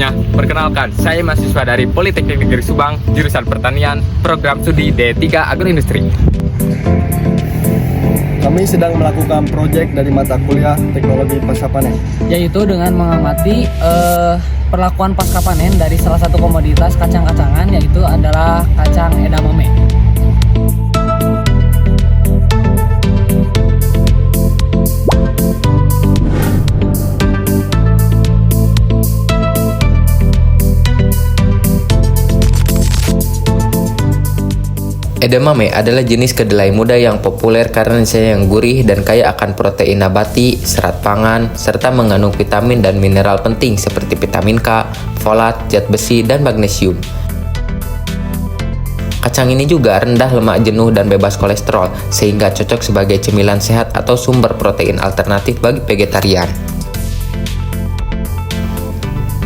semuanya, perkenalkan, saya mahasiswa dari Politeknik Negeri Subang, jurusan Pertanian, program studi D3 Agroindustri. Kami sedang melakukan proyek dari mata kuliah Teknologi Pasca Panen, yaitu dengan mengamati perlakuan pasca panen dari salah satu komoditas kacang-kacangan, yaitu adalah kacang edamame. Edamame adalah jenis kedelai muda yang populer karena rasanya yang gurih dan kaya akan protein nabati, serat pangan, serta mengandung vitamin dan mineral penting seperti vitamin K, folat, zat besi, dan magnesium. Kacang ini juga rendah lemak jenuh dan bebas kolesterol, sehingga cocok sebagai cemilan sehat atau sumber protein alternatif bagi vegetarian.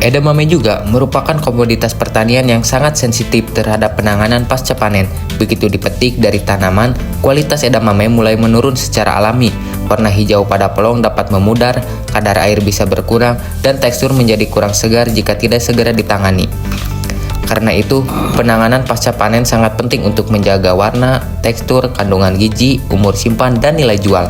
Edamame juga merupakan komoditas pertanian yang sangat sensitif terhadap penanganan pasca panen. Begitu dipetik dari tanaman, kualitas edamame mulai menurun secara alami. Warna hijau pada pelong dapat memudar, kadar air bisa berkurang, dan tekstur menjadi kurang segar jika tidak segera ditangani. Karena itu, penanganan pasca panen sangat penting untuk menjaga warna, tekstur, kandungan gizi, umur simpan, dan nilai jual.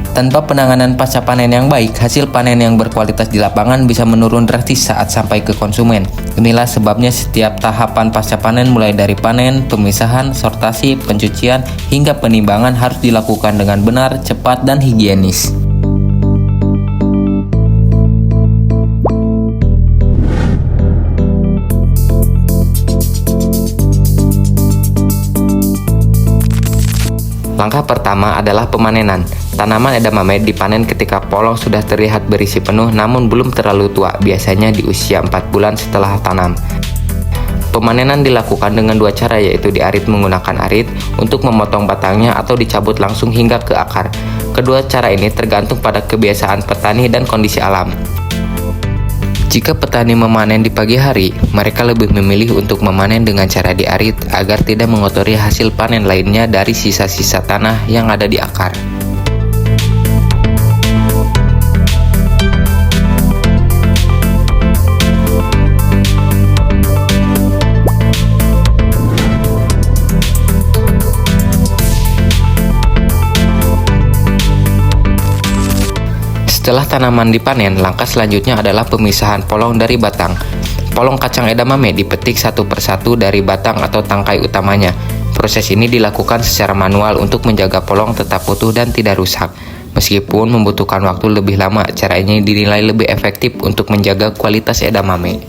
Tanpa penanganan pasca panen yang baik, hasil panen yang berkualitas di lapangan bisa menurun drastis saat sampai ke konsumen. Inilah sebabnya setiap tahapan pasca panen mulai dari panen, pemisahan, sortasi, pencucian, hingga penimbangan harus dilakukan dengan benar, cepat, dan higienis. Langkah pertama adalah pemanenan. Tanaman edamame dipanen ketika polong sudah terlihat berisi penuh namun belum terlalu tua, biasanya di usia 4 bulan setelah tanam. Pemanenan dilakukan dengan dua cara, yaitu diarit menggunakan arit untuk memotong batangnya atau dicabut langsung hingga ke akar. Kedua cara ini tergantung pada kebiasaan petani dan kondisi alam. Jika petani memanen di pagi hari, mereka lebih memilih untuk memanen dengan cara diarit agar tidak mengotori hasil panen lainnya dari sisa-sisa tanah yang ada di akar. Setelah tanaman dipanen, langkah selanjutnya adalah pemisahan polong dari batang. Polong kacang edamame dipetik satu persatu dari batang atau tangkai utamanya. Proses ini dilakukan secara manual untuk menjaga polong tetap utuh dan tidak rusak. Meskipun membutuhkan waktu lebih lama, cara ini dinilai lebih efektif untuk menjaga kualitas edamame.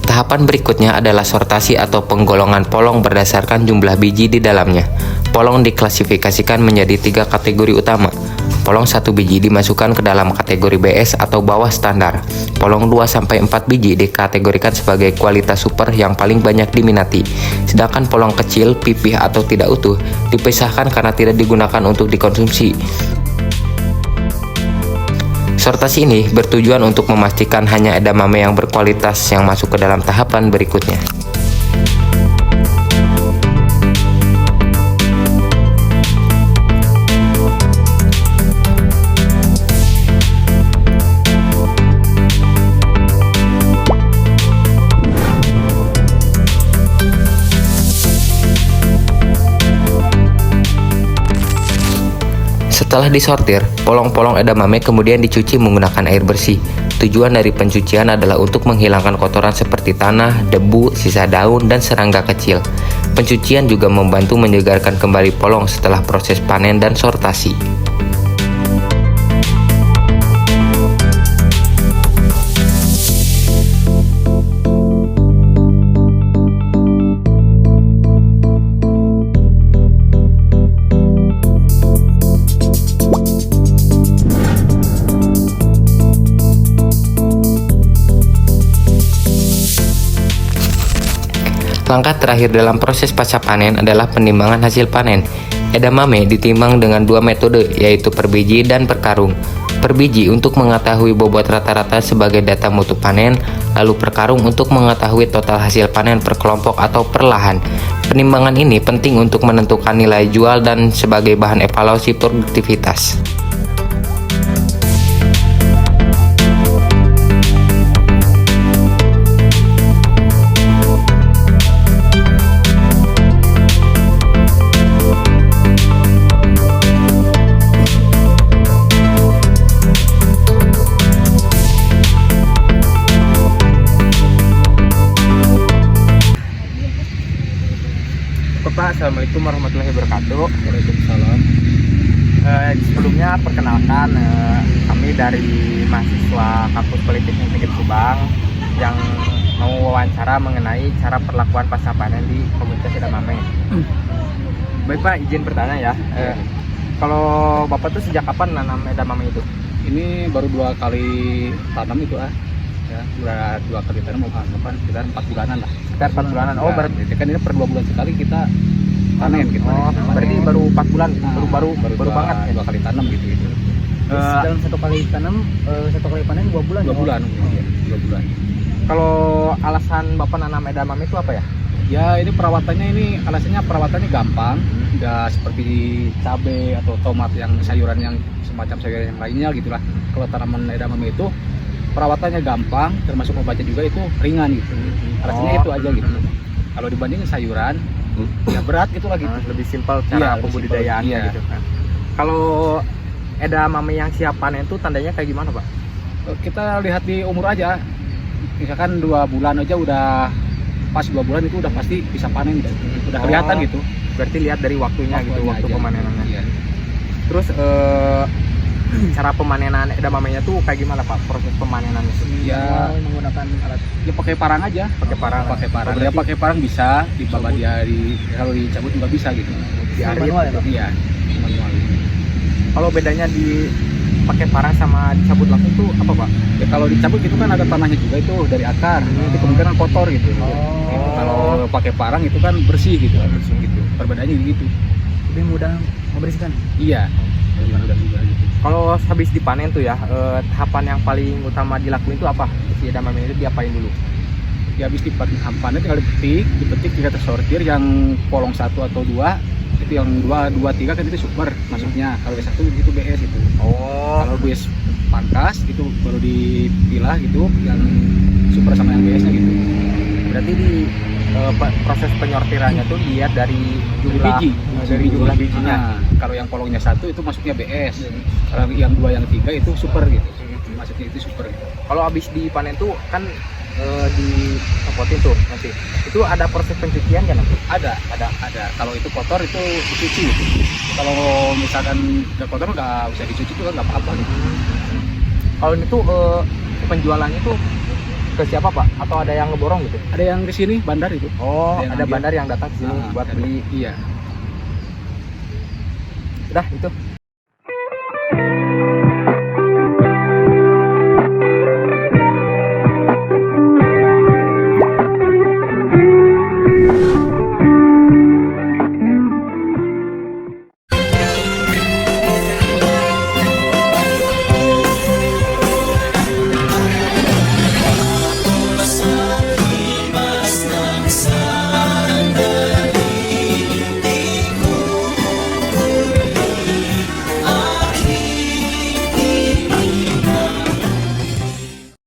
Tahapan berikutnya adalah sortasi atau penggolongan polong berdasarkan jumlah biji di dalamnya. Polong diklasifikasikan menjadi 3 kategori utama. Polong 1 biji dimasukkan ke dalam kategori BS atau bawah standar. Polong 2-4 biji dikategorikan sebagai kualitas super yang paling banyak diminati. Sedangkan polong kecil, pipih atau tidak utuh dipisahkan karena tidak digunakan untuk dikonsumsi. Sortasi ini bertujuan untuk memastikan hanya edamame yang berkualitas yang masuk ke dalam tahapan berikutnya. Setelah disortir, polong-polong edamame kemudian dicuci menggunakan air bersih. Tujuan dari pencucian adalah untuk menghilangkan kotoran seperti tanah, debu, sisa daun, dan serangga kecil. Pencucian juga membantu menyegarkan kembali polong setelah proses panen dan sortasi. Langkah terakhir dalam proses pasca panen adalah penimbangan hasil panen. Edamame ditimbang dengan dua metode, yaitu per biji dan per karung. Per biji untuk mengetahui bobot rata-rata sebagai data mutu panen, lalu per karung untuk mengetahui total hasil panen per kelompok atau per lahan. Penimbangan ini penting untuk menentukan nilai jual dan sebagai bahan evaluasi produktivitas. Bapak, Assalamualaikum warahmatullahi wabarakatuh. Waalaikumsalam. Sebelumnya perkenalkan, kami dari mahasiswa Kampus Politeknik Negeri Subang yang mau wawancara mengenai cara perlakuan pasca panen di komunitas edamame. Baik Pak, izin bertanya ya. Kalau Bapak tuh sejak kapan nanam edamame itu? Ini baru 2 kali tanam itu ya, udah 2 kali tanam kapan sekitar 4 bulanan lah. Sekitar 4 bulanan. Oh, berarti kan ini per 2 bulan sekali kita panen gitu. Oh, berarti baru 4 bulan, baru banget ya. 2 kali tanam gitu. Terus dalam satu kali tanam, satu kali panen 2 bulan. 2 bulan. 2 bulan. Kalau alasan Bapak nanam edamame itu apa ya? Ya ini perawatannya, perawatannya gampang, nggak seperti cabai atau tomat yang sayuran yang semacam sayuran yang lainnya gitulah. Kalau tanaman edamame itu perawatannya gampang, termasuk obatnya juga itu ringan gitu. Alasannya itu aja gitu. Kalau dibandingin sayuran, ya berat gitu lah gitu. Lebih simpel cara Iya, pembudidayaannya iya. gitu kan. Kalau edamame yang siap panen itu tandanya kayak gimana Pak? Kita lihat di umur aja. Misalkan 2 bulan aja udah pas 2 bulan itu udah pasti bisa panen, udah kelihatan gitu. Berarti lihat dari waktunya gitu, waktu aja. pemanenannya. Iya. Terus cara pemanenan edamamenya tuh kayak gimana Pak? Proses pemanenannya? Ya Menggunakan alat. ya pakai parang aja. Pakai parang. Pakai parang. Ya pakai parang bisa, dibawa dia kalau dicabut juga bisa gitu. Diarit. Manual ya, Pak? Iya, manual. Kalau bedanya di pakai parang sama dicabut langsung tuh apa Pak? Ya kalau dicabut itu kan ada tanahnya juga itu dari akar. Itu kemungkinan kotor gitu. Gitu. Kalau pakai parang itu kan bersih gitu. Gitu. Perbedaannya gitu. Lebih mudah membersihkan. Iya. Lebih mudah juga gitu. Kalau habis dipanen tuh ya, tahapan yang paling utama dilakuin itu apa? Si edamame itu diapain dulu? Ya habis dipanen tinggal dipetik tinggal tersortir yang polong 1 atau 2 itu, yang 2, 3 kan itu super masuknya. Kalau B1 itu BS itu. Oh, Kalau BS pangkas itu baru dipilah gitu, yang super sama yang BS-nya gitu. berarti di proses penyortirannya tuh lihat dari jumlah Biji. dari jumlah bijinya. Nah, kalau yang polongnya 1 itu masuknya BS. Kalau yang 2, yang 3 itu super gitu. Masuknya itu super gitu. Kalau habis dipanen tuh kan disemprotin tuh nanti. Itu ada proses pencucian kan nanti? Ada. Kalau itu kotor itu dicuci gitu. Kalau misalkan udah kotor nggak usah dicuci juga nggak apa-apa gitu. Kalau ini tuh penjualannya tuh ke siapa Pak? Atau ada yang ngeborong gitu? Ada yang di sini bandar itu. Oh, Ada yang ada ambil. bandar yang datang ke sini buat beli. Iya. Udah itu.